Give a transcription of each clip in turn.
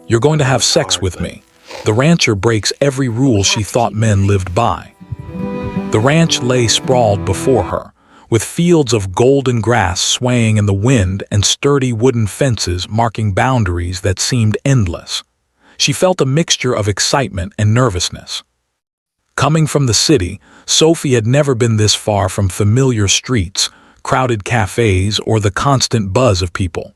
You're going to have sex with me. The rancher breaks every rule she thought men lived by. The ranch lay sprawled before her, with fields of golden grass swaying in the wind and sturdy wooden fences marking boundaries that seemed endless. She felt a mixture of excitement and nervousness. Coming from the city, Sophie had never been this far from familiar streets, crowded cafes, or the constant buzz of people.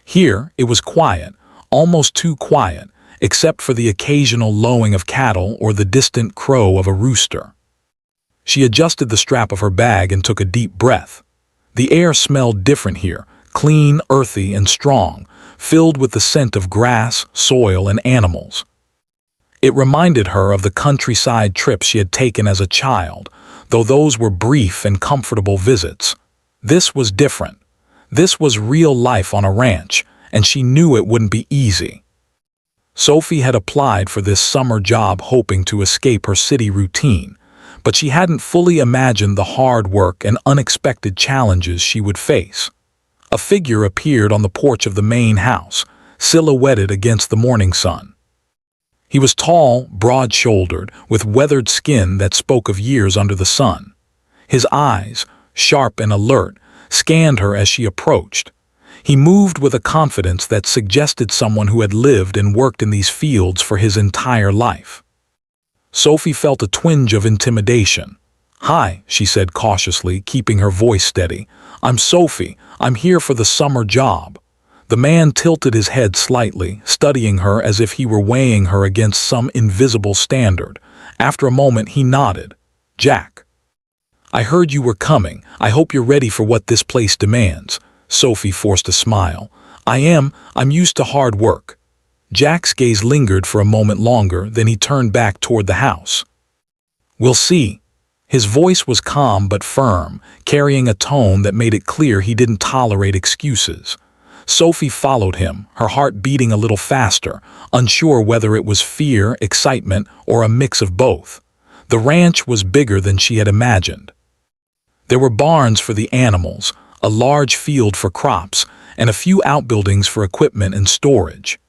Here, it was quiet, almost too quiet, except for the occasional lowing of cattle or the distant crow of a rooster. She adjusted the strap of her bag and took a deep breath. The air smelled different here, clean, earthy, and strong, filled with the scent of grass, soil, and animals. It reminded her of the countryside trips she had taken as a child, though those were brief and comfortable visits. This was different. This was real life on a ranch, and she knew it wouldn't be easy. Sophie had applied for this summer job hoping to escape her city routine, but she hadn't fully imagined the hard work and unexpected challenges she would face. A figure appeared on the porch of the main house, silhouetted against the morning sun. He was tall, broad-shouldered, with weathered skin that spoke of years under the sun. His eyes, sharp and alert, scanned her as she approached. He moved with a confidence that suggested someone who had lived and worked in these fields for his entire life. Sophie felt a twinge of intimidation. "Hi," she said cautiously, keeping her voice steady. "I'm Sophie. I'm here for the summer job." The man tilted his head slightly, studying her as if he were weighing her against some invisible standard. After a moment, he nodded. "Jack. I heard you were coming. I hope you're ready for what this place demands." Sophie forced a smile. I'm used to hard work." Jack's gaze lingered for a moment longer, then he turned back toward the house. "We'll see." His voice was calm but firm, carrying a tone that made it clear he didn't tolerate excuses. Sophie followed him, her heart beating a little faster, unsure whether it was fear, excitement, or a mix of both. The ranch was bigger than she had imagined. There were barns for the animals, a large field for crops, and a few outbuildings for equipment and storage.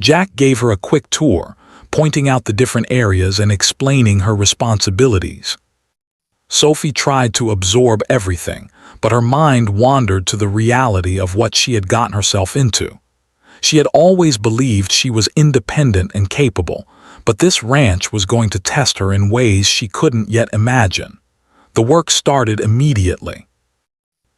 Jack gave her a quick tour, pointing out the different areas and explaining her responsibilities. Sophie tried to absorb everything, but her mind wandered to the reality of what she had gotten herself into. She had always believed she was independent and capable, but this ranch was going to test her in ways she couldn't yet imagine. The work started immediately.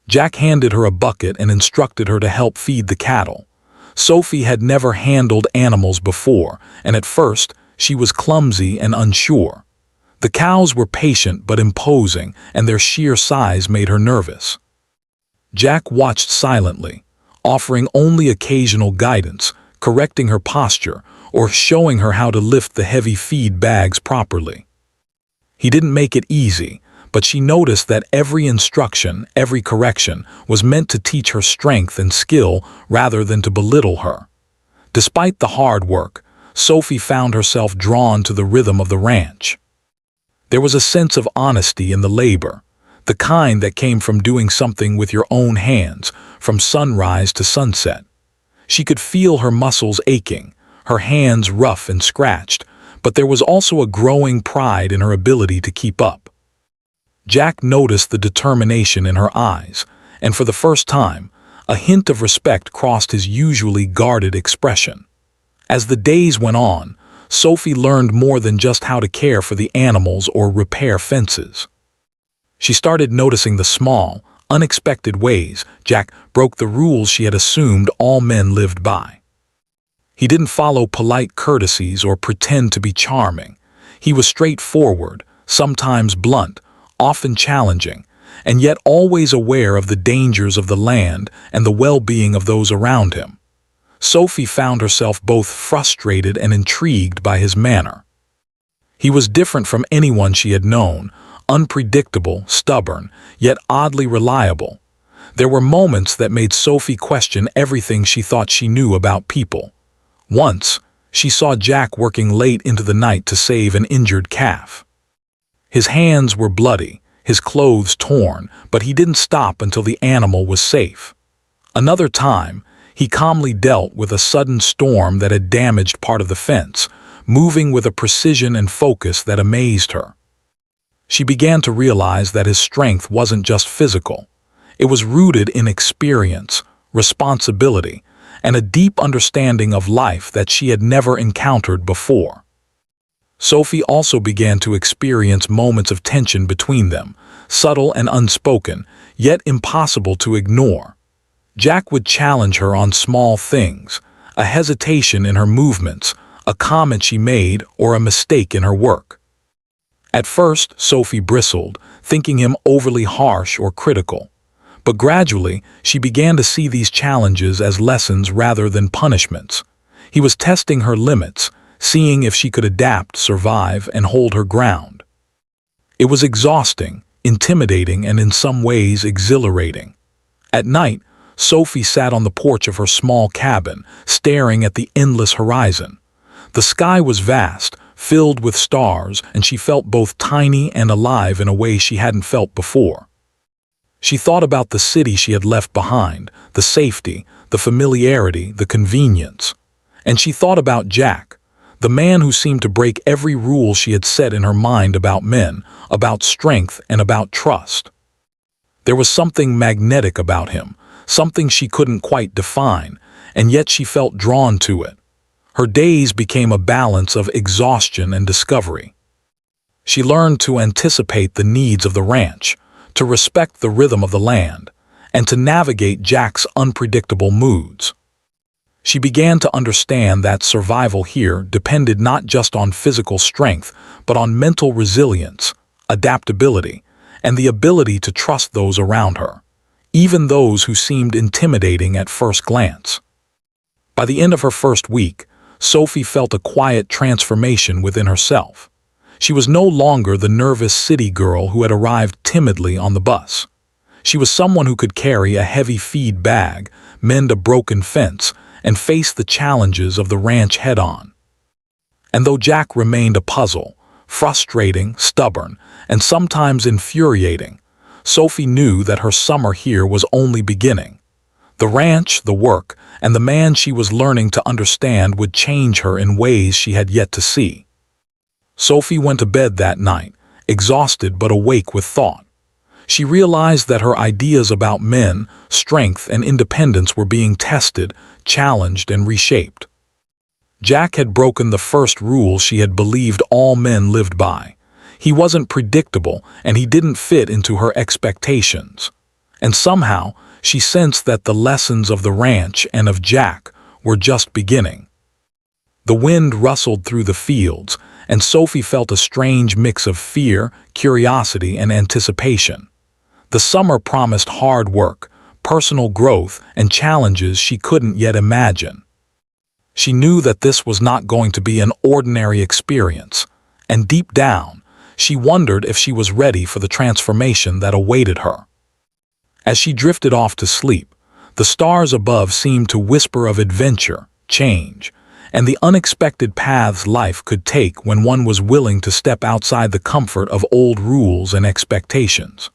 Jack handed her a bucket and instructed her to help feed the cattle. Sophie had never handled animals before, and at first, she was clumsy and unsure. The cows were patient but imposing, and their sheer size made her nervous. Jack watched silently, offering only occasional guidance, correcting her posture, or showing her how to lift the heavy feed bags properly. He didn't make it easy, but she noticed that every instruction, every correction, was meant to teach her strength and skill rather than to belittle her. Despite the hard work, Sophie found herself drawn to the rhythm of the ranch. There was a sense of honesty in the labor, the kind that came from doing something with your own hands, from sunrise to sunset. She could feel her muscles aching, her hands rough and scratched, but there was also a growing pride in her ability to keep up. Jack noticed the determination in her eyes, and for the first time, a hint of respect crossed his usually guarded expression. As the days went on, Sophie learned more than just how to care for the animals or repair fences. She started noticing the small, unexpected ways Jack broke the rules she had assumed all men lived by. He didn't follow polite courtesies or pretend to be charming. He was straightforward, sometimes blunt, often challenging, and yet always aware of the dangers of the land and the well-being of those around him. Sophie found herself both frustrated and intrigued by his manner. He was different from anyone she had known, unpredictable, stubborn, yet oddly reliable. There were moments that made Sophie question everything she thought she knew about people. Once, she saw Jack working late into the night to save an injured calf. His hands were bloody, his clothes torn, but he didn't stop until the animal was safe. Another time, He calmly dealt with a sudden storm that had damaged part of the fence, moving with a precision and focus that amazed her. She began to realize that his strength wasn't just physical. It was rooted in experience, responsibility, and a deep understanding of life that she had never encountered before. Sophie also began to experience moments of tension between them, subtle and unspoken, yet impossible to ignore. Jack would challenge her on small things, a hesitation in her movements, a comment she made, or a mistake in her work. At first, Sophie bristled, thinking him overly harsh or critical. But gradually, she began to see these challenges as lessons rather than punishments. He was testing her limits, seeing if she could adapt, survive, and hold her ground. It was exhausting, intimidating, and in some ways exhilarating. At night, Sophie sat on the porch of her small cabin, staring at the endless horizon. The sky was vast, filled with stars, and she felt both tiny and alive in a way she hadn't felt before. She thought about the city she had left behind, the safety, the familiarity, the convenience. And she thought about Jack, the man who seemed to break every rule she had set in her mind about men, about strength, and about trust. There was something magnetic about him, something she couldn't quite define, and yet she felt drawn to it. Her days became a balance of exhaustion and discovery. She learned to anticipate the needs of the ranch, to respect the rhythm of the land, and to navigate Jack's unpredictable moods. She began to understand that survival here depended not just on physical strength, but on mental resilience, adaptability, and the ability to trust those around her, even those who seemed intimidating at first glance. By the end of her first week, Sophie felt a quiet transformation within herself. She was no longer the nervous city girl who had arrived timidly on the bus. She was someone who could carry a heavy feed bag, mend a broken fence, and face the challenges of the ranch head-on. And though Jack remained a puzzle, frustrating, stubborn, and sometimes infuriating, Sophie knew that her summer here was only beginning. The ranch, the work, and the man she was learning to understand would change her in ways she had yet to see. Sophie went to bed that night, exhausted but awake with thought. She realized that her ideas about men, strength, and independence were being tested, challenged, and reshaped. Jack had broken the first rule she had believed all men lived by. He wasn't predictable, and he didn't fit into her expectations. And somehow, she sensed that the lessons of the ranch and of Jack were just beginning. The wind rustled through the fields, and Sophie felt a strange mix of fear, curiosity, and anticipation. The summer promised hard work, personal growth, and challenges she couldn't yet imagine. She knew that this was not going to be an ordinary experience, and deep down, she wondered if she was ready for the transformation that awaited her. As she drifted off to sleep, the stars above seemed to whisper of adventure, change, and the unexpected paths life could take when one was willing to step outside the comfort of old rules and expectations.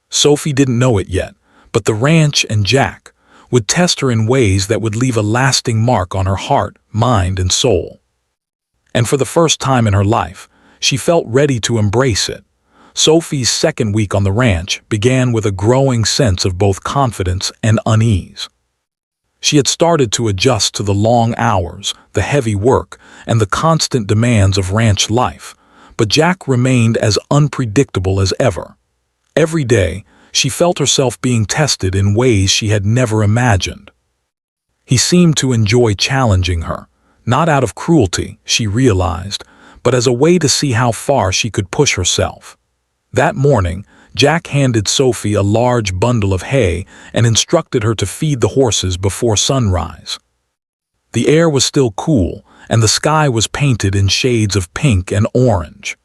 Sophie didn't know it yet, but the ranch and Jack would test her in ways that would leave a lasting mark on her heart, mind, and soul. And for the first time in her life, she felt ready to embrace it. Sophie's second week on the ranch began with a growing sense of both confidence and unease. She had started to adjust to the long hours, the heavy work, and the constant demands of ranch life, but Jack remained as unpredictable as ever. Every day, she felt herself being tested in ways she had never imagined. He seemed to enjoy challenging her, not out of cruelty, she realized, but as a way to see how far she could push herself. That morning, Jack handed Sophie a large bundle of hay and instructed her to feed the horses before sunrise. The air was still cool, and the sky was painted in shades of pink and orange.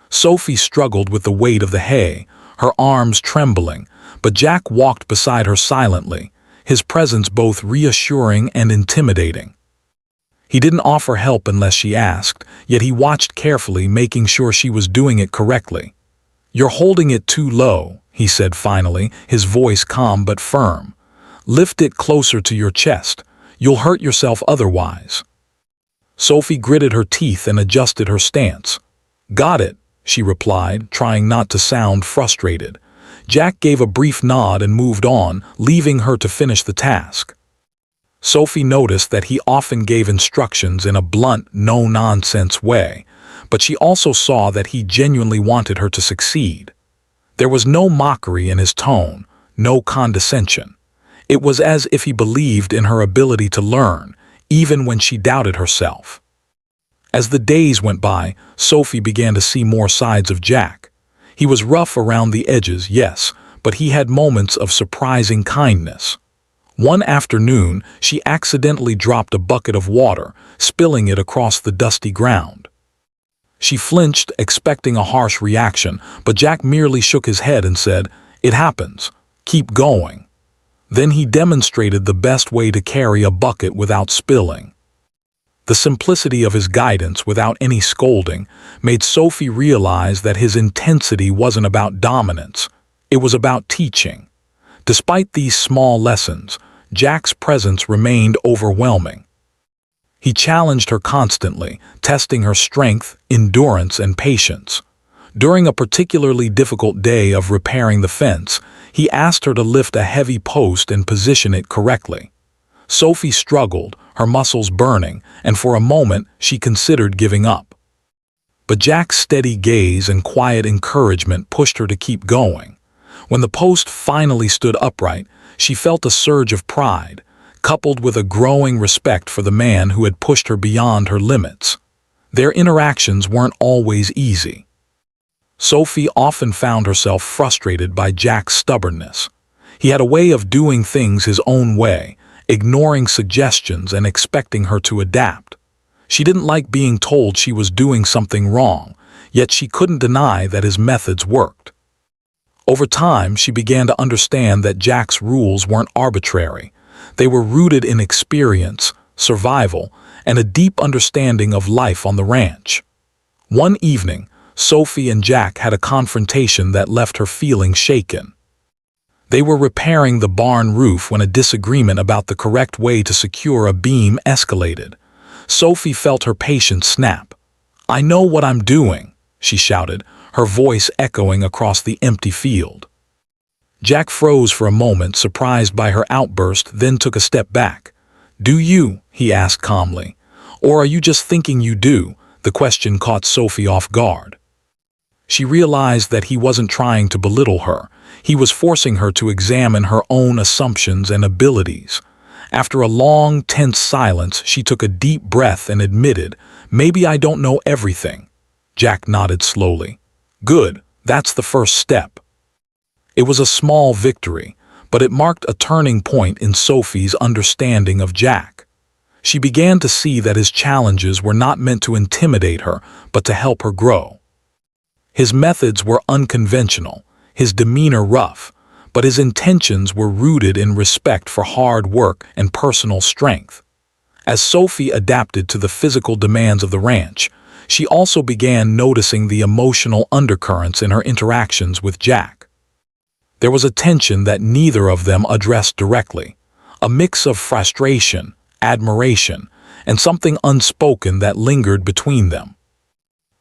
Sophie struggled with the weight of the hay, her arms trembling, but Jack walked beside her silently, his presence both reassuring and intimidating. He didn't offer help unless she asked, yet he watched carefully, making sure she was doing it correctly. "You're holding it too low," he said finally, his voice calm but firm. Lift it closer to your chest. You'll hurt yourself otherwise." Sophie gritted her teeth and adjusted her stance. "Got it," she replied, trying not to sound frustrated. Jack gave a brief nod and moved on, leaving her to finish the task. Sophie noticed that he often gave instructions in a blunt, no-nonsense way, but she also saw that he genuinely wanted her to succeed. There was no mockery in his tone, no condescension. It was as if he believed in her ability to learn, even when she doubted herself. As the days went by, Sophie began to see more sides of Jack. He was rough around the edges, yes, but he had moments of surprising kindness. One afternoon, she accidentally dropped a bucket of water, spilling it across the dusty ground. She flinched, expecting a harsh reaction, but Jack merely shook his head and said, "It happens. Keep going." Then he demonstrated the best way to carry a bucket without spilling. The simplicity of his guidance without any scolding made Sophie realize that his intensity wasn't about dominance, it was about teaching. Despite these small lessons, Jack's presence remained overwhelming. He challenged her constantly, testing her strength, endurance, and patience. During a particularly difficult day of repairing the fence, he asked her to lift a heavy post and position it correctly. Sophie struggled, her muscles burning, and for a moment she considered giving up. But Jack's steady gaze and quiet encouragement pushed her to keep going. When the post finally stood upright, she felt a surge of pride, coupled with a growing respect for the man who had pushed her beyond her limits. Their interactions weren't always easy. Sophie often found herself frustrated by Jack's stubbornness. He had a way of doing things his own way, ignoring suggestions and expecting her to adapt. She didn't like being told she was doing something wrong, yet she couldn't deny that his methods worked. Over time, she began to understand that Jack's rules weren't arbitrary. They were rooted in experience, survival, and a deep understanding of life on the ranch. One evening, Sophie and Jack had a confrontation that left her feeling shaken. They were repairing the barn roof when a disagreement about the correct way to secure a beam escalated. Sophie felt her patience snap. "I know what I'm doing," she shouted, her voice echoing across the empty field. Jack froze for a moment, surprised by her outburst, then took a step back. "Do you?" he asked calmly. "Or are you just thinking you do?" The question caught Sophie off guard. She realized that he wasn't trying to belittle her. He was forcing her to examine her own assumptions and abilities. After a long, tense silence, she took a deep breath and admitted, "Maybe I don't know everything." Jack nodded slowly. "Good, that's the first step." It was a small victory, but it marked a turning point in Sophie's understanding of Jack. She began to see that his challenges were not meant to intimidate her, but to help her grow. His methods were unconventional, his demeanor rough, but his intentions were rooted in respect for hard work and personal strength. As Sophie adapted to the physical demands of the ranch, she also began noticing the emotional undercurrents in her interactions with Jack. There was a tension that neither of them addressed directly, a mix of frustration, admiration, and something unspoken that lingered between them.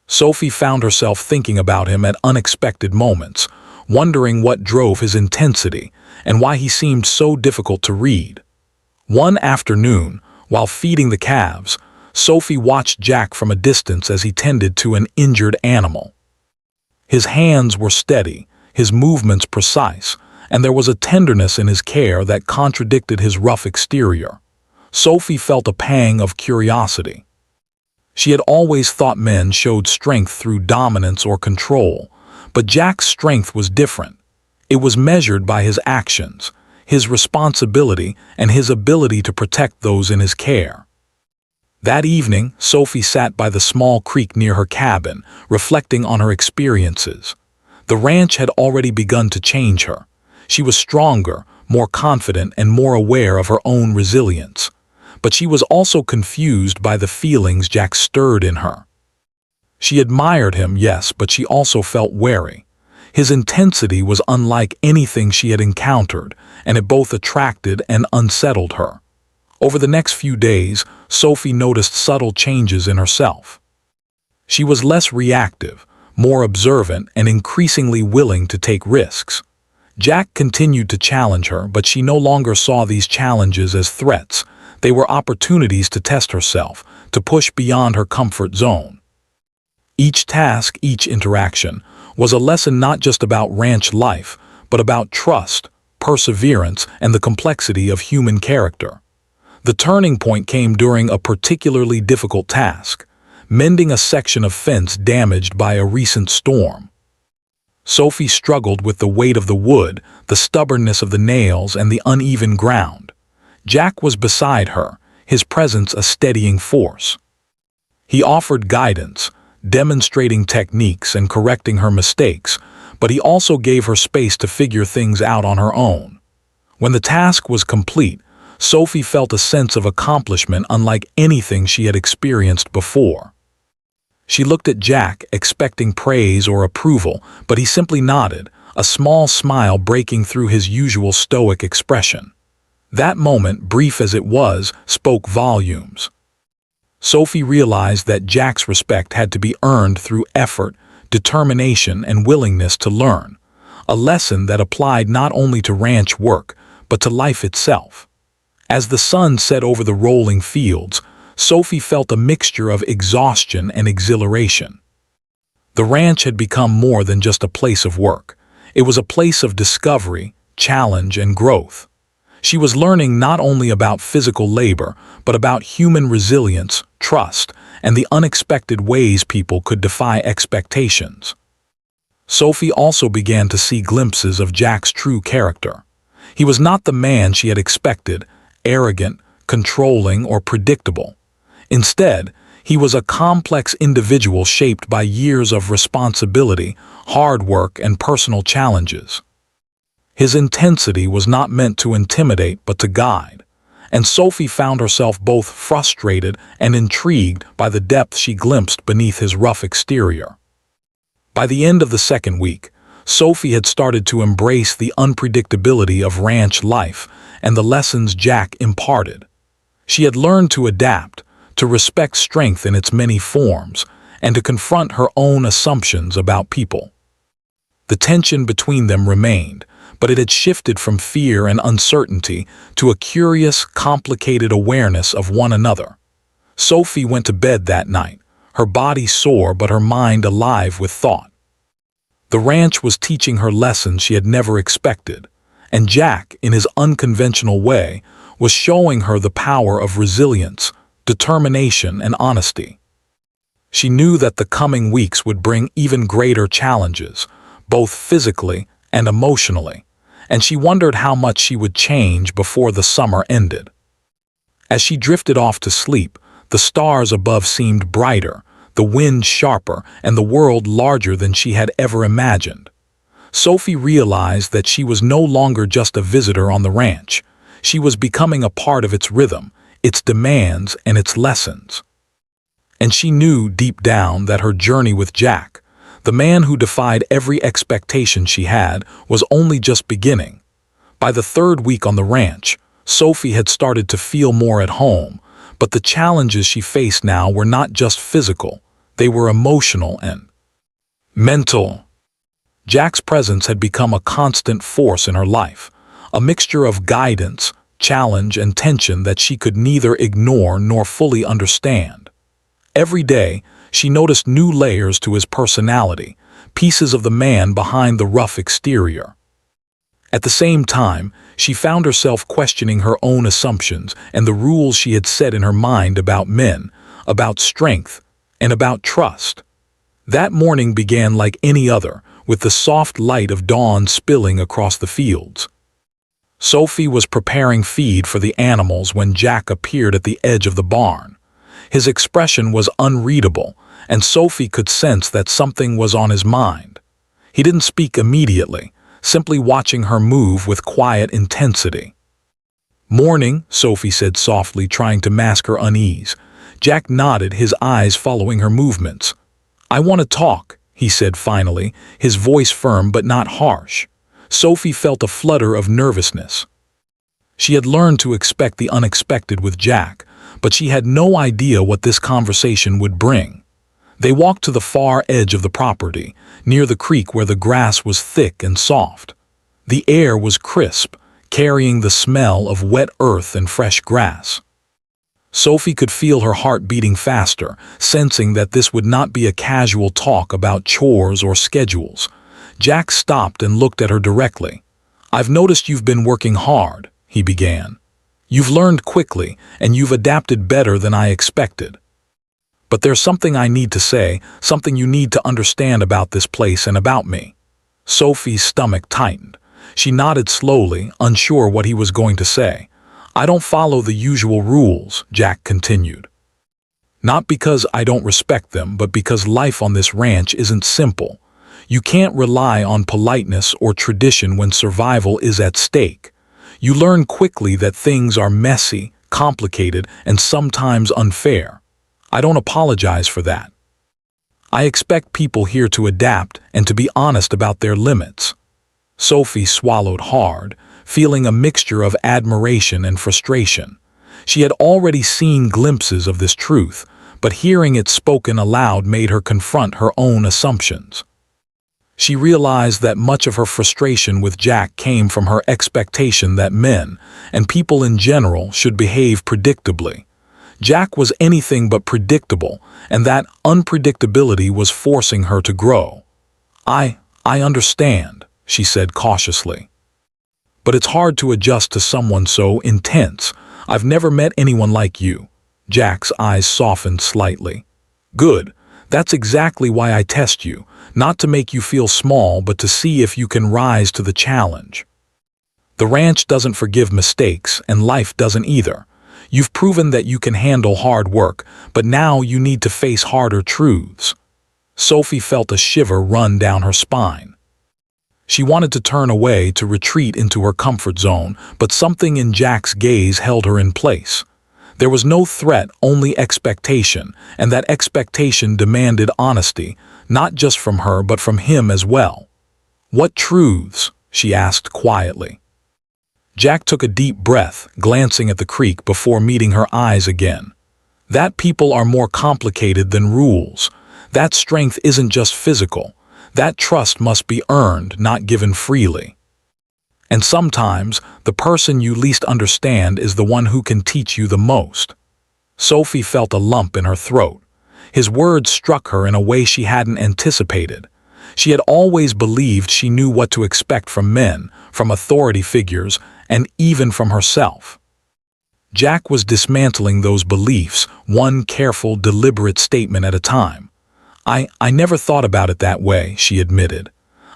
Sophie found herself thinking about him at unexpected moments, wondering what drove his intensity and why he seemed so difficult to read. One afternoon, while feeding the calves, Sophie watched Jack from a distance as he tended to an injured animal. His hands were steady, his movements precise, and there was a tenderness in his care that contradicted his rough exterior. Sophie felt a pang of curiosity. She had always thought men showed strength through dominance or control, but Jack's strength was different. It was measured by his actions, his responsibility, and his ability to protect those in his care. That evening, Sophie sat by the small creek near her cabin, reflecting on her experiences. The ranch had already begun to change her. She was stronger, more confident, and more aware of her own resilience. But she was also confused by the feelings Jack stirred in her. She admired him, yes, but she also felt wary. His intensity was unlike anything she had encountered, and it both attracted and unsettled her. Over the next few days, Sophie noticed subtle changes in herself. She was less reactive, more observant, and increasingly willing to take risks. Jack continued to challenge her, but she no longer saw these challenges as threats. They were opportunities to test herself, to push beyond her comfort zone. Each task, each interaction, was a lesson not just about ranch life, but about trust, perseverance, and the complexity of human character. The turning point came during a particularly difficult task, mending a section of fence damaged by a recent storm. Sophie struggled with the weight of the wood, the stubbornness of the nails, and the uneven ground. Jack was beside her, his presence a steadying force. He offered guidance, demonstrating techniques and correcting her mistakes, but he also gave her space to figure things out on her own. When the task was complete, Sophie felt a sense of accomplishment unlike anything she had experienced before. She looked at Jack, expecting praise or approval, but he simply nodded, a small smile breaking through his usual stoic expression. That moment, brief as it was, spoke volumes. Sophie realized that Jack's respect had to be earned through effort, determination, and willingness to learn, a lesson that applied not only to ranch work, but to life itself. As the sun set over the rolling fields, Sophie felt a mixture of exhaustion and exhilaration. The ranch had become more than just a place of work. It was a place of discovery, challenge, and growth. She was learning not only about physical labor, but about human resilience, trust, and the unexpected ways people could defy expectations. Sophie also began to see glimpses of Jack's true character. He was not the man she had expected, arrogant, controlling, or predictable. Instead, he was a complex individual shaped by years of responsibility, hard work, and personal challenges. His intensity was not meant to intimidate but to guide, and Sophie found herself both frustrated and intrigued by the depth she glimpsed beneath his rough exterior. By the end of the second week, Sophie had started to embrace the unpredictability of ranch life and the lessons Jack imparted. She had learned to adapt, to respect strength in its many forms, and to confront her own assumptions about people. The tension between them remained, but it had shifted from fear and uncertainty to a curious, complicated awareness of one another. Sophie went to bed that night, her body sore but her mind alive with thought. The ranch was teaching her lessons she had never expected, and Jack, in his unconventional way, was showing her the power of resilience, determination, and honesty. She knew that the coming weeks would bring even greater challenges, both physically and emotionally, and she wondered how much she would change before the summer ended. As she drifted off to sleep, the stars above seemed brighter, the wind sharper, and the world larger than she had ever imagined. Sophie realized that she was no longer just a visitor on the ranch. She was becoming a part of its rhythm, its demands, and its lessons. And she knew deep down that her journey with Jack, the man who defied every expectation she had, was only just beginning. By the third week on the ranch, Sophie had started to feel more at home, but the challenges she faced now were not just physical, they were emotional and mental. Jack's presence had become a constant force in her life, a mixture of guidance, challenge, and tension that she could neither ignore nor fully understand. Every day, she noticed new layers to his personality, pieces of the man behind the rough exterior. At the same time, she found herself questioning her own assumptions and the rules she had set in her mind about men, about strength, and about trust. That morning began like any other, with the soft light of dawn spilling across the fields. Sophie was preparing feed for the animals when Jack appeared at the edge of the barn. His expression was unreadable, and Sophie could sense that something was on his mind. He didn't speak immediately, simply watching her move with quiet intensity. "Morning," Sophie said softly, trying to mask her unease. Jack nodded, his eyes following her movements. "I want to talk," he said finally, his voice firm but not harsh. Sophie felt a flutter of nervousness. She had learned to expect the unexpected with Jack, but she had no idea what this conversation would bring. They walked to the far edge of the property, near the creek where the grass was thick and soft. The air was crisp, carrying the smell of wet earth and fresh grass. Sophie could feel her heart beating faster, sensing that this would not be a casual talk about chores or schedules. Jack stopped and looked at her directly. "I've noticed you've been working hard," he began. "You've learned quickly, and you've adapted better than I expected. But there's something I need to say, something you need to understand about this place and about me." Sophie's stomach tightened. She nodded slowly, unsure what he was going to say. "I don't follow the usual rules," Jack continued. "Not because I don't respect them, but because life on this ranch isn't simple. You can't rely on politeness or tradition when survival is at stake. You learn quickly that things are messy, complicated, and sometimes unfair. I don't apologize for that. I expect people here to adapt and to be honest about their limits." Sophie swallowed hard, feeling a mixture of admiration and frustration. She had already seen glimpses of this truth, but hearing it spoken aloud made her confront her own assumptions. She realized that much of her frustration with Jack came from her expectation that men, and people in general, should behave predictably. Jack was anything but predictable, and that unpredictability was forcing her to grow. I understand," she said cautiously. "But it's hard to adjust to someone so intense. I've never met anyone like you." Jack's eyes softened slightly. "Good. That's exactly why I test you, not to make you feel small, but to see if you can rise to the challenge. The ranch doesn't forgive mistakes, and life doesn't either. You've proven that you can handle hard work, but now you need to face harder truths." Sophie felt a shiver run down her spine. She wanted to turn away, to retreat into her comfort zone, but something in Jack's gaze held her in place. There was no threat, only expectation, and that expectation demanded honesty, not just from her but from him as well. "What truths?" she asked quietly. Jack took a deep breath, glancing at the creek before meeting her eyes again. "That people are more complicated than rules. That strength isn't just physical. That trust must be earned, not given freely. And sometimes, the person you least understand is the one who can teach you the most." Sophie felt a lump in her throat. His words struck her in a way she hadn't anticipated. She had always believed she knew what to expect from men, from authority figures, and even from herself. Jack was dismantling those beliefs, one careful, deliberate statement at a time. I never thought about it that way," she admitted.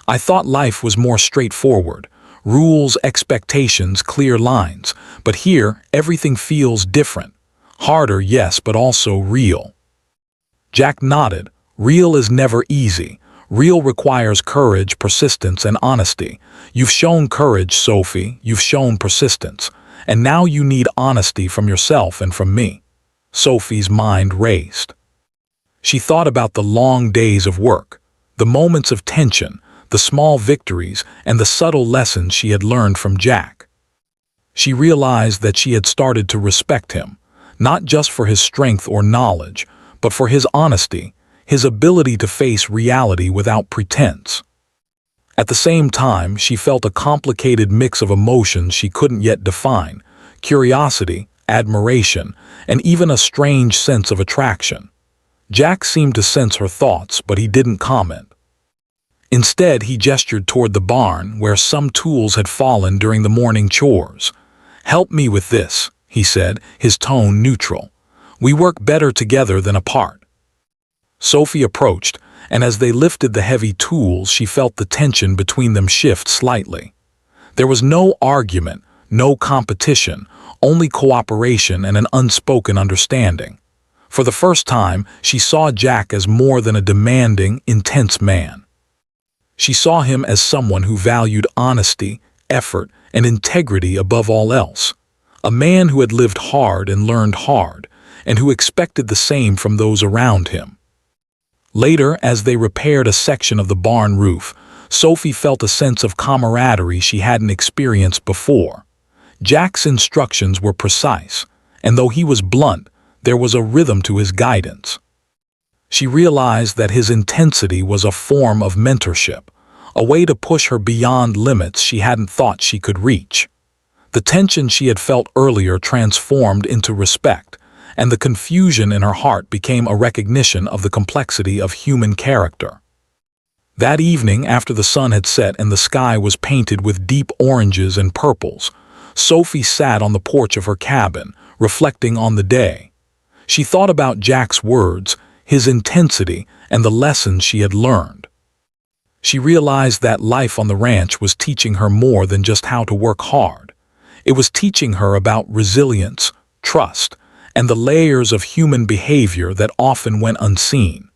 "I thought life was more straightforward. Rules, expectations, clear lines. But here, everything feels different. Harder, yes, but also real." Jack nodded. "Real is never easy. Real requires courage, persistence, and honesty. You've shown courage, Sophie. You've shown persistence. And now you need honesty from yourself and from me." Sophie's mind raced. She thought about the long days of work, the moments of tension, the small victories, and the subtle lessons she had learned from Jack. She realized that she had started to respect him, not just for his strength or knowledge, but for his honesty, his ability to face reality without pretense. At the same time, she felt a complicated mix of emotions she couldn't yet define: curiosity, admiration, and even a strange sense of attraction. Jack seemed to sense her thoughts, but he didn't comment. Instead, he gestured toward the barn, where some tools had fallen during the morning chores. "Help me with this," he said, his tone neutral. "We work better together than apart." Sophie approached, and as they lifted the heavy tools, she felt the tension between them shift slightly. There was no argument, no competition, only cooperation and an unspoken understanding. For the first time, she saw Jack as more than a demanding, intense man. She saw him as someone who valued honesty, effort, and integrity above all else. A man who had lived hard and learned hard, and who expected the same from those around him. Later, as they repaired a section of the barn roof, Sophie felt a sense of camaraderie she hadn't experienced before. Jack's instructions were precise, and though he was blunt, there was a rhythm to his guidance. She realized that his intensity was a form of mentorship, a way to push her beyond limits she hadn't thought she could reach. The tension she had felt earlier transformed into respect, and the confusion in her heart became a recognition of the complexity of human character. That evening, after the sun had set and the sky was painted with deep oranges and purples, Sophie sat on the porch of her cabin, reflecting on the day. She thought about Jack's words, his intensity, and the lessons she had learned. She realized that life on the ranch was teaching her more than just how to work hard. It was teaching her about resilience, trust, and the layers of human behavior that often went unseen.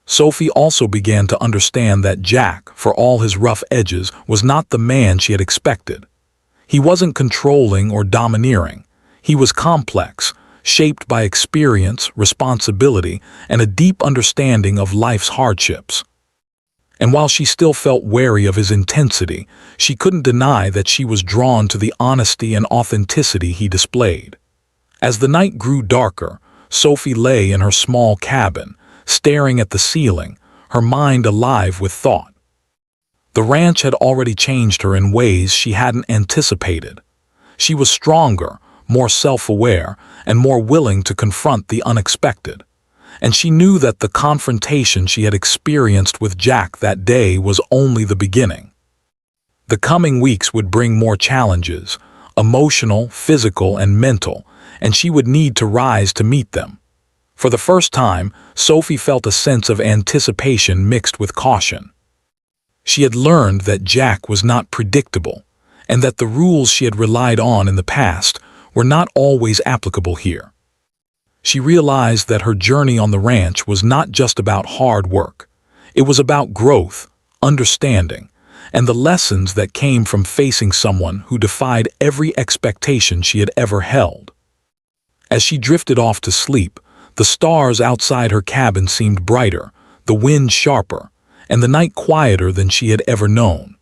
Sophie also began to understand that Jack, for all his rough edges, was not the man she had expected. He wasn't controlling or domineering. He was complex, shaped by experience, responsibility, and a deep understanding of life's hardships. And while she still felt wary of his intensity, she couldn't deny that she was drawn to the honesty and authenticity he displayed. As the night grew darker, Sophie lay in her small cabin, staring at the ceiling, her mind alive with thought. The ranch had already changed her in ways she hadn't anticipated. She was stronger, more self-aware, and more willing to confront the unexpected. And she knew that the confrontation she had experienced with Jack that day was only the beginning. The coming weeks would bring more challenges, emotional, physical, and mental, and she would need to rise to meet them. For the first time, Sophie felt a sense of anticipation mixed with caution. She had learned that Jack was not predictable, and that the rules she had relied on in the past were not always applicable here. She realized that her journey on the ranch was not just about hard work. It was about growth, understanding, and the lessons that came from facing someone who defied every expectation she had ever held. As she drifted off to sleep, the stars outside her cabin seemed brighter, the wind sharper, and the night quieter than she had ever known.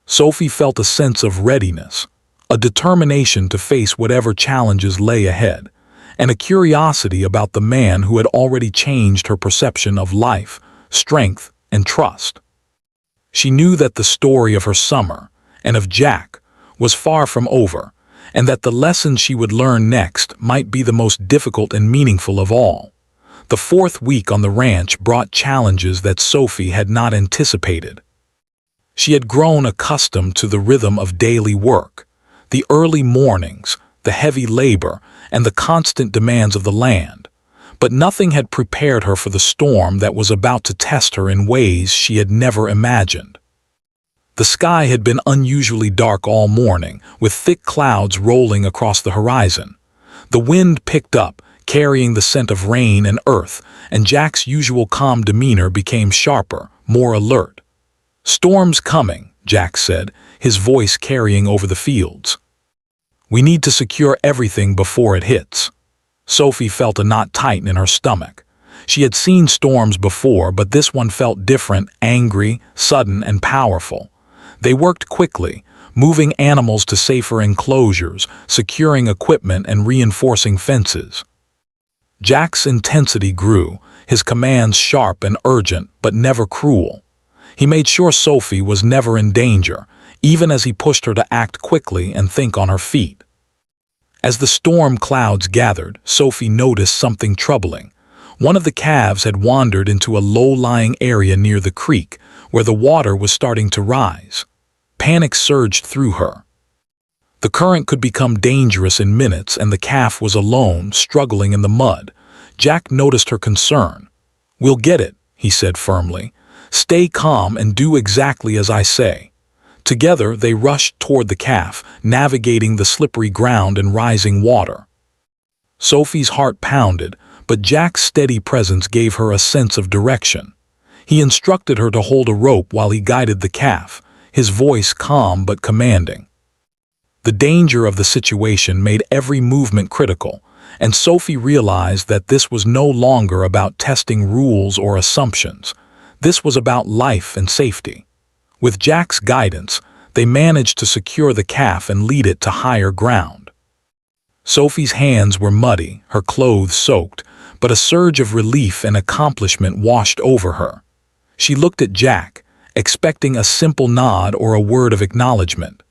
Sophie felt a sense of readiness, a determination to face whatever challenges lay ahead, and a curiosity about the man who had already changed her perception of life, strength, and trust. She knew that the story of her summer, and of Jack, was far from over, and that the lessons she would learn next might be the most difficult and meaningful of all. The fourth week on the ranch brought challenges that Sophie had not anticipated. She had grown accustomed to the rhythm of daily work, the early mornings, the heavy labor, and the constant demands of the land, but nothing had prepared her for the storm that was about to test her in ways she had never imagined. The sky had been unusually dark all morning, with thick clouds rolling across the horizon. The wind picked up, carrying the scent of rain and earth, and Jack's usual calm demeanor became sharper, more alert. "Storm's coming," Jack said, his voice carrying over the fields. "We need to secure everything before it hits." Sophie felt a knot tighten in her stomach. She had seen storms before, but this one felt different, angry, sudden, and powerful. They worked quickly, moving animals to safer enclosures, securing equipment, and reinforcing fences. Jack's intensity grew, his commands sharp and urgent, but never cruel. He made sure Sophie was never in danger, even as he pushed her to act quickly and think on her feet. As the storm clouds gathered, Sophie noticed something troubling. One of the calves had wandered into a low-lying area near the creek, where the water was starting to rise. Panic surged through her. The current could become dangerous in minutes, and the calf was alone, struggling in the mud. Jack noticed her concern. "We'll get it," he said firmly. "Stay calm and do exactly as I say." Together, they rushed toward the calf, navigating the slippery ground and rising water. Sophie's heart pounded, but Jack's steady presence gave her a sense of direction. He instructed her to hold a rope while he guided the calf, his voice calm but commanding. The danger of the situation made every movement critical, and Sophie realized that this was no longer about testing rules or assumptions. This was about life and safety. With Jack's guidance, they managed to secure the calf and lead it to higher ground. Sophie's hands were muddy, her clothes soaked, but a surge of relief and accomplishment washed over her. She looked at Jack, expecting a simple nod or a word of acknowledgement.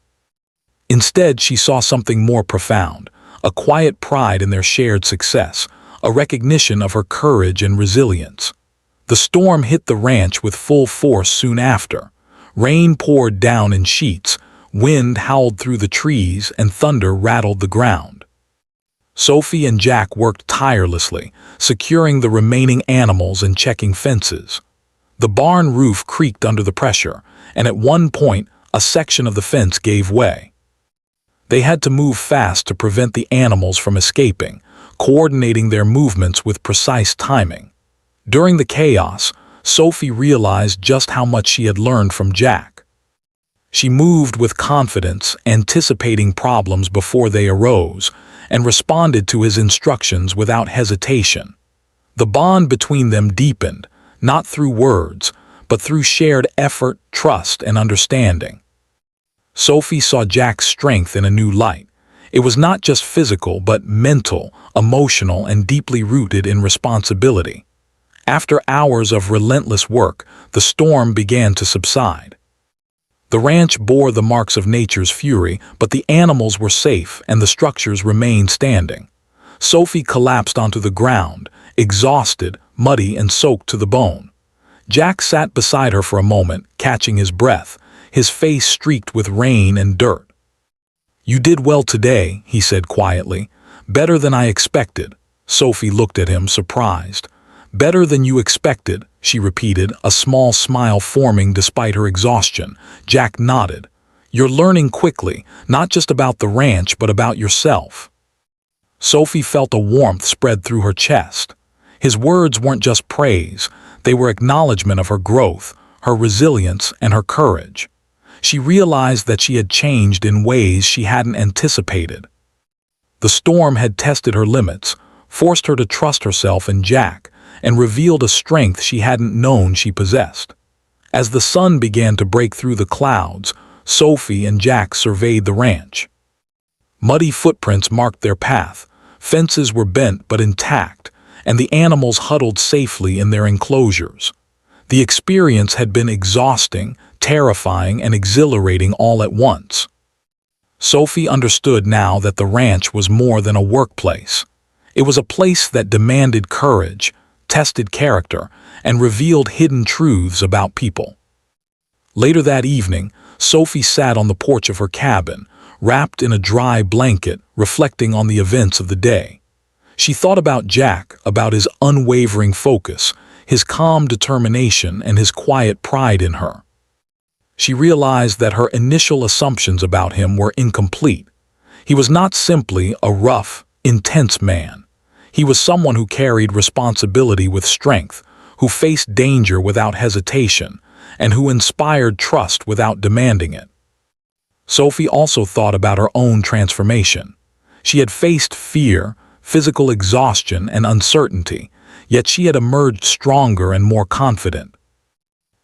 Instead, she saw something more profound, a quiet pride in their shared success, a recognition of her courage and resilience. The storm hit the ranch with full force soon after. Rain poured down in sheets, wind howled through the trees, and thunder rattled the ground. Sophie and Jack worked tirelessly, securing the remaining animals and checking fences. The barn roof creaked under the pressure, and at one point, a section of the fence gave way. They had to move fast to prevent the animals from escaping, coordinating their movements with precise timing. During the chaos, Sophie realized just how much she had learned from Jack. She moved with confidence, anticipating problems before they arose, and responded to his instructions without hesitation. The bond between them deepened, not through words, but through shared effort, trust, and understanding. Sophie saw Jack's strength in a new light. It was not just physical, but mental, emotional, and deeply rooted in responsibility. After hours of relentless work, the storm began to subside. The ranch bore the marks of nature's fury, but the animals were safe and the structures remained standing. Sophie collapsed onto the ground, exhausted, muddy, and soaked to the bone. Jack sat beside her for a moment, catching his breath, his face streaked with rain and dirt. "You did well today," he said quietly. "Better than I expected." Sophie looked at him, surprised. "Better than you expected," she repeated, a small smile forming despite her exhaustion. Jack nodded. "You're learning quickly, not just about the ranch, but about yourself." Sophie felt a warmth spread through her chest. His words weren't just praise, they were acknowledgement of her growth, her resilience, and her courage. She realized that she had changed in ways she hadn't anticipated. The storm had tested her limits, forced her to trust herself and Jack, and revealed a strength she hadn't known she possessed. As the sun began to break through the clouds, Sophie and Jack surveyed the ranch. Muddy footprints marked their path, fences were bent but intact, and the animals huddled safely in their enclosures. The experience had been exhausting, terrifying, and exhilarating all at once. Sophie understood now that the ranch was more than a workplace. It was a place that demanded courage, tested character, and revealed hidden truths about people. Later that evening, Sophie sat on the porch of her cabin, wrapped in a dry blanket, reflecting on the events of the day. She thought about Jack, about his unwavering focus, his calm determination, and his quiet pride in her. She realized that her initial assumptions about him were incomplete. He was not simply a rough, intense man. He was someone who carried responsibility with strength, who faced danger without hesitation, and who inspired trust without demanding it. Sophie also thought about her own transformation. She had faced fear, physical exhaustion, and uncertainty, yet she had emerged stronger and more confident.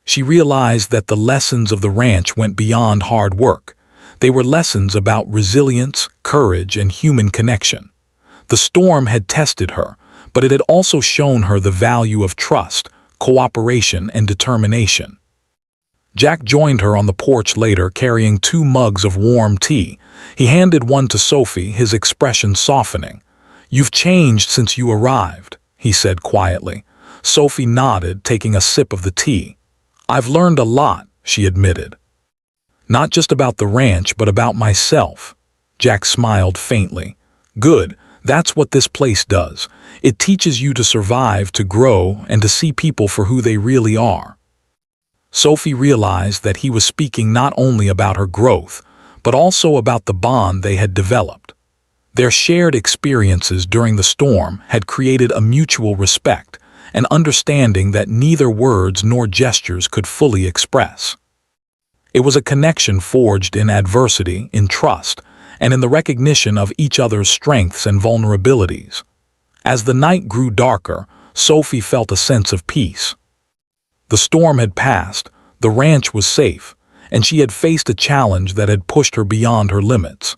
She realized that the lessons of the ranch went beyond hard work. They were lessons about resilience, courage, and human connection. The storm had tested her, but it had also shown her the value of trust, cooperation, and determination. Jack joined her on the porch later, carrying 2 mugs of warm tea. He handed one to Sophie, his expression softening. "You've changed since you arrived," he said quietly. Sophie nodded, taking a sip of the tea. "I've learned a lot," she admitted. "Not just about the ranch, but about myself." Jack smiled faintly. "Good. That's what this place does. It teaches you to survive, to grow, and to see people for who they really are." Sophie realized that he was speaking not only about her growth, but also about the bond they had developed. Their shared experiences during the storm had created a mutual respect, an understanding that neither words nor gestures could fully express. It was a connection forged in adversity, in trust, and in the recognition of each other's strengths and vulnerabilities. As the night grew darker, Sophie felt a sense of peace. The storm had passed, the ranch was safe, and she had faced a challenge that had pushed her beyond her limits.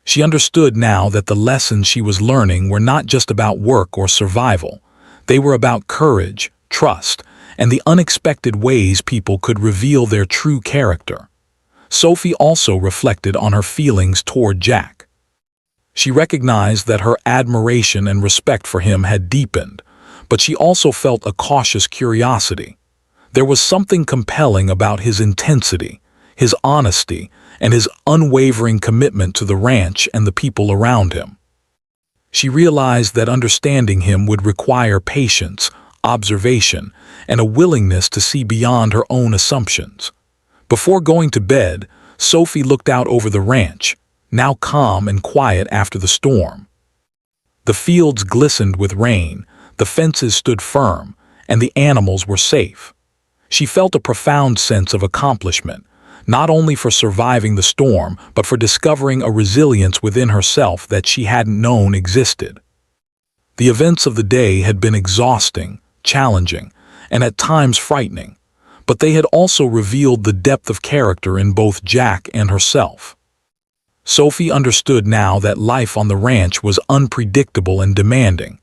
She understood now that the lessons she was learning were not just about work or survival. They were about courage, trust, and the unexpected ways people could reveal their true character. Sophie also reflected on her feelings toward Jack. She recognized that her admiration and respect for him had deepened, but she also felt a cautious curiosity. There was something compelling about his intensity, his honesty, and his unwavering commitment to the ranch and the people around him. She realized that understanding him would require patience, observation, and a willingness to see beyond her own assumptions. Before going to bed, Sophie looked out over the ranch, now calm and quiet after the storm. The fields glistened with rain, the fences stood firm, and the animals were safe. She felt a profound sense of accomplishment, not only for surviving the storm, but for discovering a resilience within herself that she hadn't known existed. The events of the day had been exhausting, challenging, and at times frightening, but they had also revealed the depth of character in both Jack and herself. Sophie understood now that life on the ranch was unpredictable and demanding,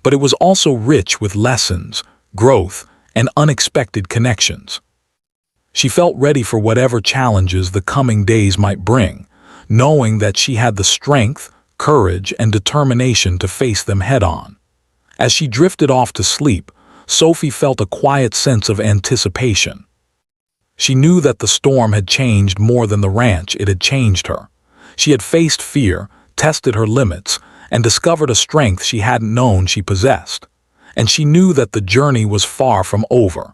but it was also rich with lessons, growth, and unexpected connections. She felt ready for whatever challenges the coming days might bring, knowing that she had the strength, courage, and determination to face them head-on. As she drifted off to sleep, Sophie felt a quiet sense of anticipation. She knew that the storm had changed more than the ranch, it had changed her. She had faced fear, tested her limits, and discovered a strength she hadn't known she possessed. And she knew that the journey was far from over.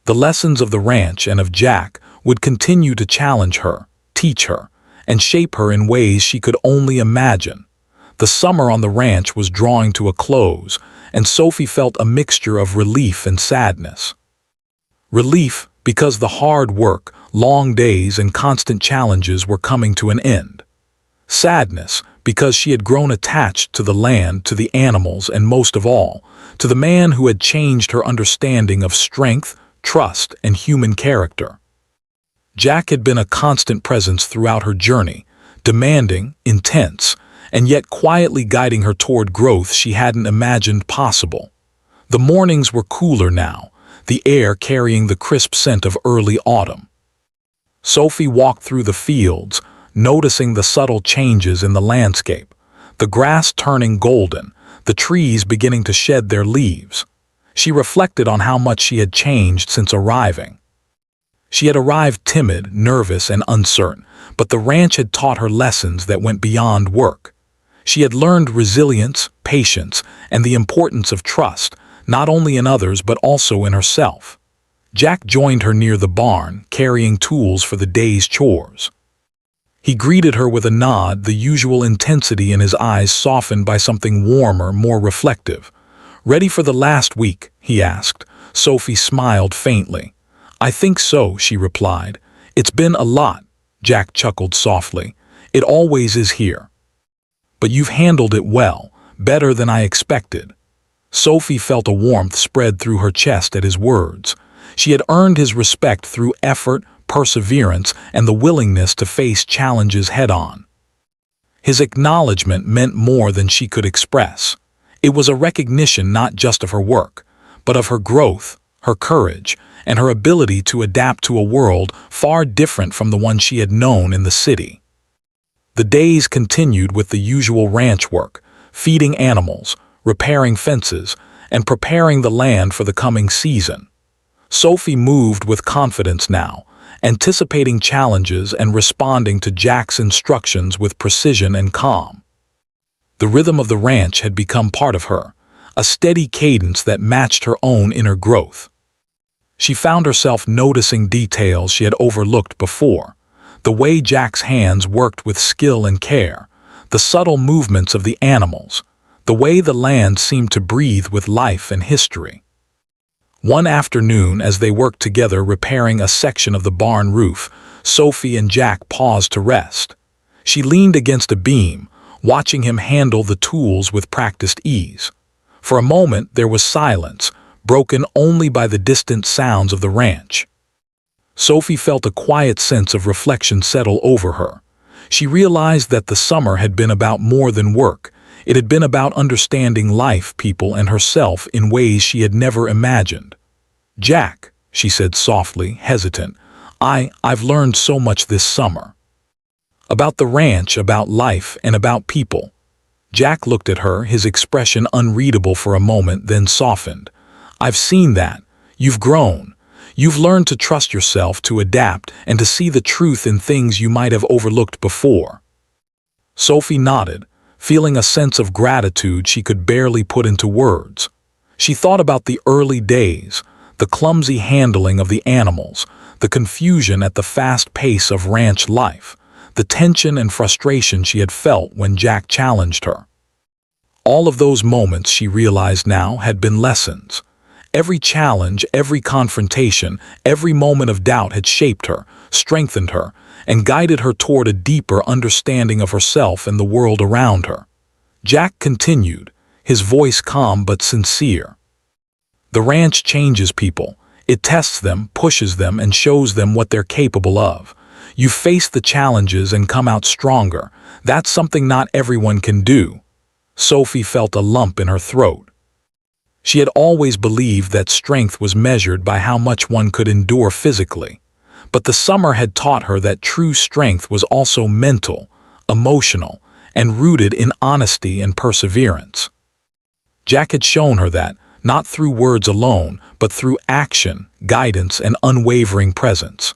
The lessons of the ranch and of Jack would continue to challenge her, teach her, and shape her in ways she could only imagine. The summer on the ranch was drawing to a close, and Sophie felt a mixture of relief and sadness. Relief because the hard work, long days, and constant challenges were coming to an end. Sadness because she had grown attached to the land, to the animals, and most of all, to the man who had changed her understanding of strength, trust, and human character. Jack had been a constant presence throughout her journey, demanding, intense, and yet quietly guiding her toward growth she hadn't imagined possible. The mornings were cooler now, the air carrying the crisp scent of early autumn. Sophie walked through the fields, noticing the subtle changes in the landscape, the grass turning golden, the trees beginning to shed their leaves. She reflected on how much she had changed since arriving. She had arrived timid, nervous, and uncertain, but the ranch had taught her lessons that went beyond work. She had learned resilience, patience, and the importance of trust, not only in others but also in herself. Jack joined her near the barn, carrying tools for the day's chores. He greeted her with a nod, the usual intensity in his eyes softened by something warmer, more reflective. "Ready for the last week?" he asked. Sophie smiled faintly. "I think so," she replied. "It's been a lot," Jack chuckled softly. "It always is here. But you've handled it well, better than I expected." Sophie felt a warmth spread through her chest at his words. She had earned his respect through effort, perseverance, and the willingness to face challenges head-on. His acknowledgement meant more than she could express. It was a recognition not just of her work, but of her growth, her courage, and her ability to adapt to a world far different from the one she had known in the city. The days continued with the usual ranch work, feeding animals, repairing fences, and preparing the land for the coming season. Sophie moved with confidence now, anticipating challenges and responding to Jack's instructions with precision and calm. The rhythm of the ranch had become part of her, a steady cadence that matched her own inner growth. She found herself noticing details she had overlooked before, the way Jack's hands worked with skill and care, the subtle movements of the animals, the way the land seemed to breathe with life and history. One afternoon, as they worked together repairing a section of the barn roof, Sophie and Jack paused to rest. She leaned against a beam, watching him handle the tools with practiced ease. For a moment there was silence, broken only by the distant sounds of the ranch. Sophie felt a quiet sense of reflection settle over her. She realized that the summer had been about more than work. It had been about understanding life, people, and herself in ways she had never imagined. "Jack," she said softly, hesitant, I've learned so much this summer. About the ranch, about life, and about people." Jack looked at her, his expression unreadable for a moment, then softened. "I've seen that. You've grown. You've learned to trust yourself, to adapt, and to see the truth in things you might have overlooked before." Sophie nodded, feeling a sense of gratitude she could barely put into words. She thought about the early days, the clumsy handling of the animals, the confusion at the fast pace of ranch life, the tension and frustration she had felt when Jack challenged her. All of those moments, she realized now, had been lessons. Every challenge, every confrontation, every moment of doubt had shaped her, strengthened her, and guided her toward a deeper understanding of herself and the world around her. Jack continued, his voice calm but sincere. "The ranch changes people. It tests them, pushes them, and shows them what they're capable of. You face the challenges and come out stronger. That's something not everyone can do." Sophie felt a lump in her throat. She had always believed that strength was measured by how much one could endure physically. But the summer had taught her that true strength was also mental, emotional, and rooted in honesty and perseverance. Jack had shown her that, not through words alone, but through action, guidance, and unwavering presence.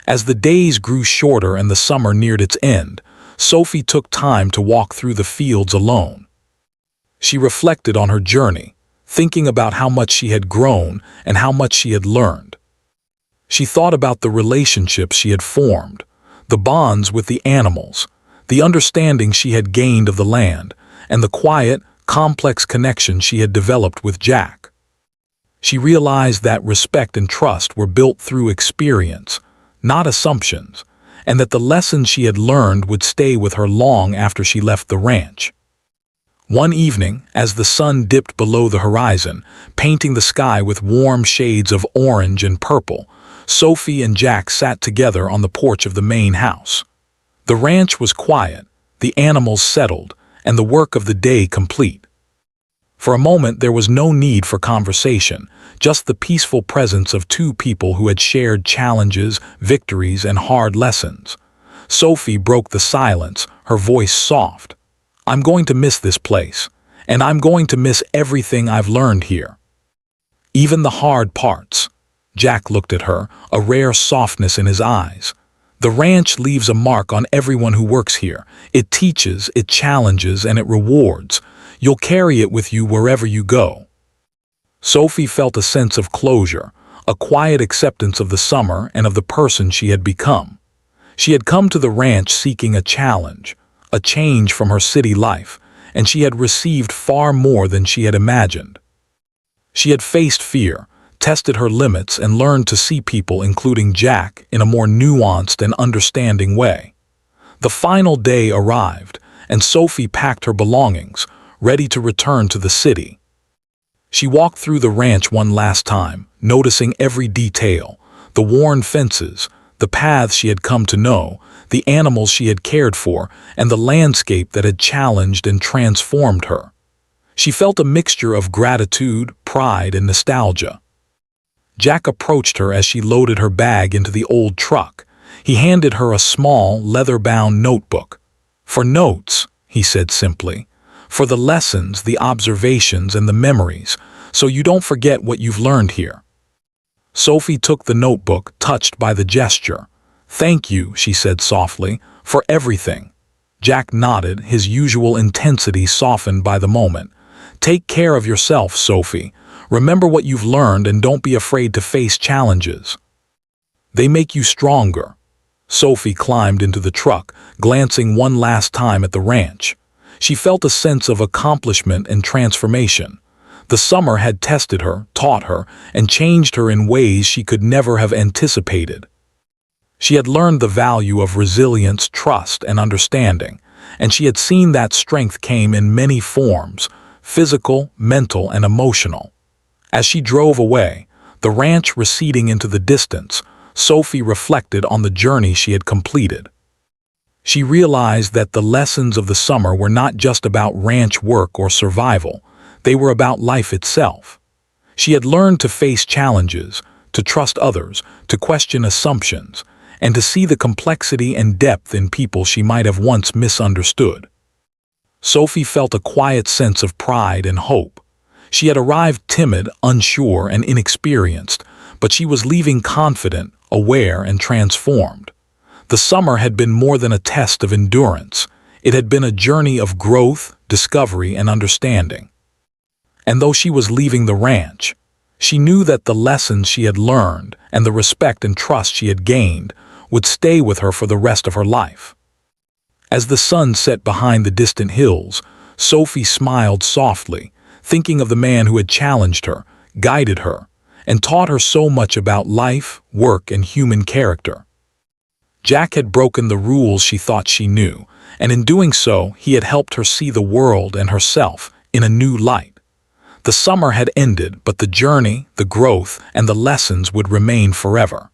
As the days grew shorter and the summer neared its end, Sophie took time to walk through the fields alone. She reflected on her journey, thinking about how much she had grown and how much she had learned. She thought about the relationships she had formed, the bonds with the animals, the understanding she had gained of the land, and the quiet, complex connection she had developed with Jack. She realized that respect and trust were built through experience, not assumptions, and that the lessons she had learned would stay with her long after she left the ranch. One evening, as the sun dipped below the horizon, painting the sky with warm shades of orange and purple, Sophie and Jack sat together on the porch of the main house. The ranch was quiet, the animals settled, and the work of the day complete. For a moment there was no need for conversation, just the peaceful presence of two people who had shared challenges, victories, and hard lessons. Sophie broke the silence, her voice soft. "I'm going to miss this place, and I'm going to miss everything I've learned here. Even the hard parts." Jack looked at her, a rare softness in his eyes. "The ranch leaves a mark on everyone who works here. It teaches, it challenges, and it rewards. You'll carry it with you wherever you go." Sophie felt a sense of closure, a quiet acceptance of the summer and of the person she had become. She had come to the ranch seeking a challenge, a change from her city life, and she had received far more than she had imagined. She had faced fear, tested her limits, and learned to see people, including Jack, in a more nuanced and understanding way. The final day arrived, and Sophie packed her belongings, ready to return to the city. She walked through the ranch one last time, noticing every detail, the worn fences, the paths she had come to know, the animals she had cared for, and the landscape that had challenged and transformed her. She felt a mixture of gratitude, pride, and nostalgia. Jack approached her as she loaded her bag into the old truck. He handed her a small, leather-bound notebook. "For notes," he said simply. "For the lessons, the observations, and the memories, so you don't forget what you've learned here." Sophie took the notebook, touched by the gesture. "Thank you," she said softly, "for everything." Jack nodded, his usual intensity softened by the moment. "Take care of yourself, Sophie. Remember what you've learned and don't be afraid to face challenges. They make you stronger." Sophie climbed into the truck, glancing one last time at the ranch. She felt a sense of accomplishment and transformation. The summer had tested her, taught her, and changed her in ways she could never have anticipated. She had learned the value of resilience, trust, and understanding, and she had seen that strength came in many forms: physical, mental, and emotional. As she drove away, the ranch receding into the distance, Sophie reflected on the journey she had completed. She realized that the lessons of the summer were not just about ranch work or survival, they were about life itself. She had learned to face challenges, to trust others, to question assumptions, and to see the complexity and depth in people she might have once misunderstood. Sophie felt a quiet sense of pride and hope. She had arrived timid, unsure, and inexperienced, but she was leaving confident, aware, and transformed. The summer had been more than a test of endurance. It had been a journey of growth, discovery, and understanding. And though she was leaving the ranch, she knew that the lessons she had learned and the respect and trust she had gained would stay with her for the rest of her life. As the sun set behind the distant hills, Sophie smiled softly, thinking of the man who had challenged her, guided her, and taught her so much about life, work, and human character. Jack had broken the rules she thought she knew, and in doing so, he had helped her see the world and herself in a new light. The summer had ended, but the journey, the growth, and the lessons would remain forever.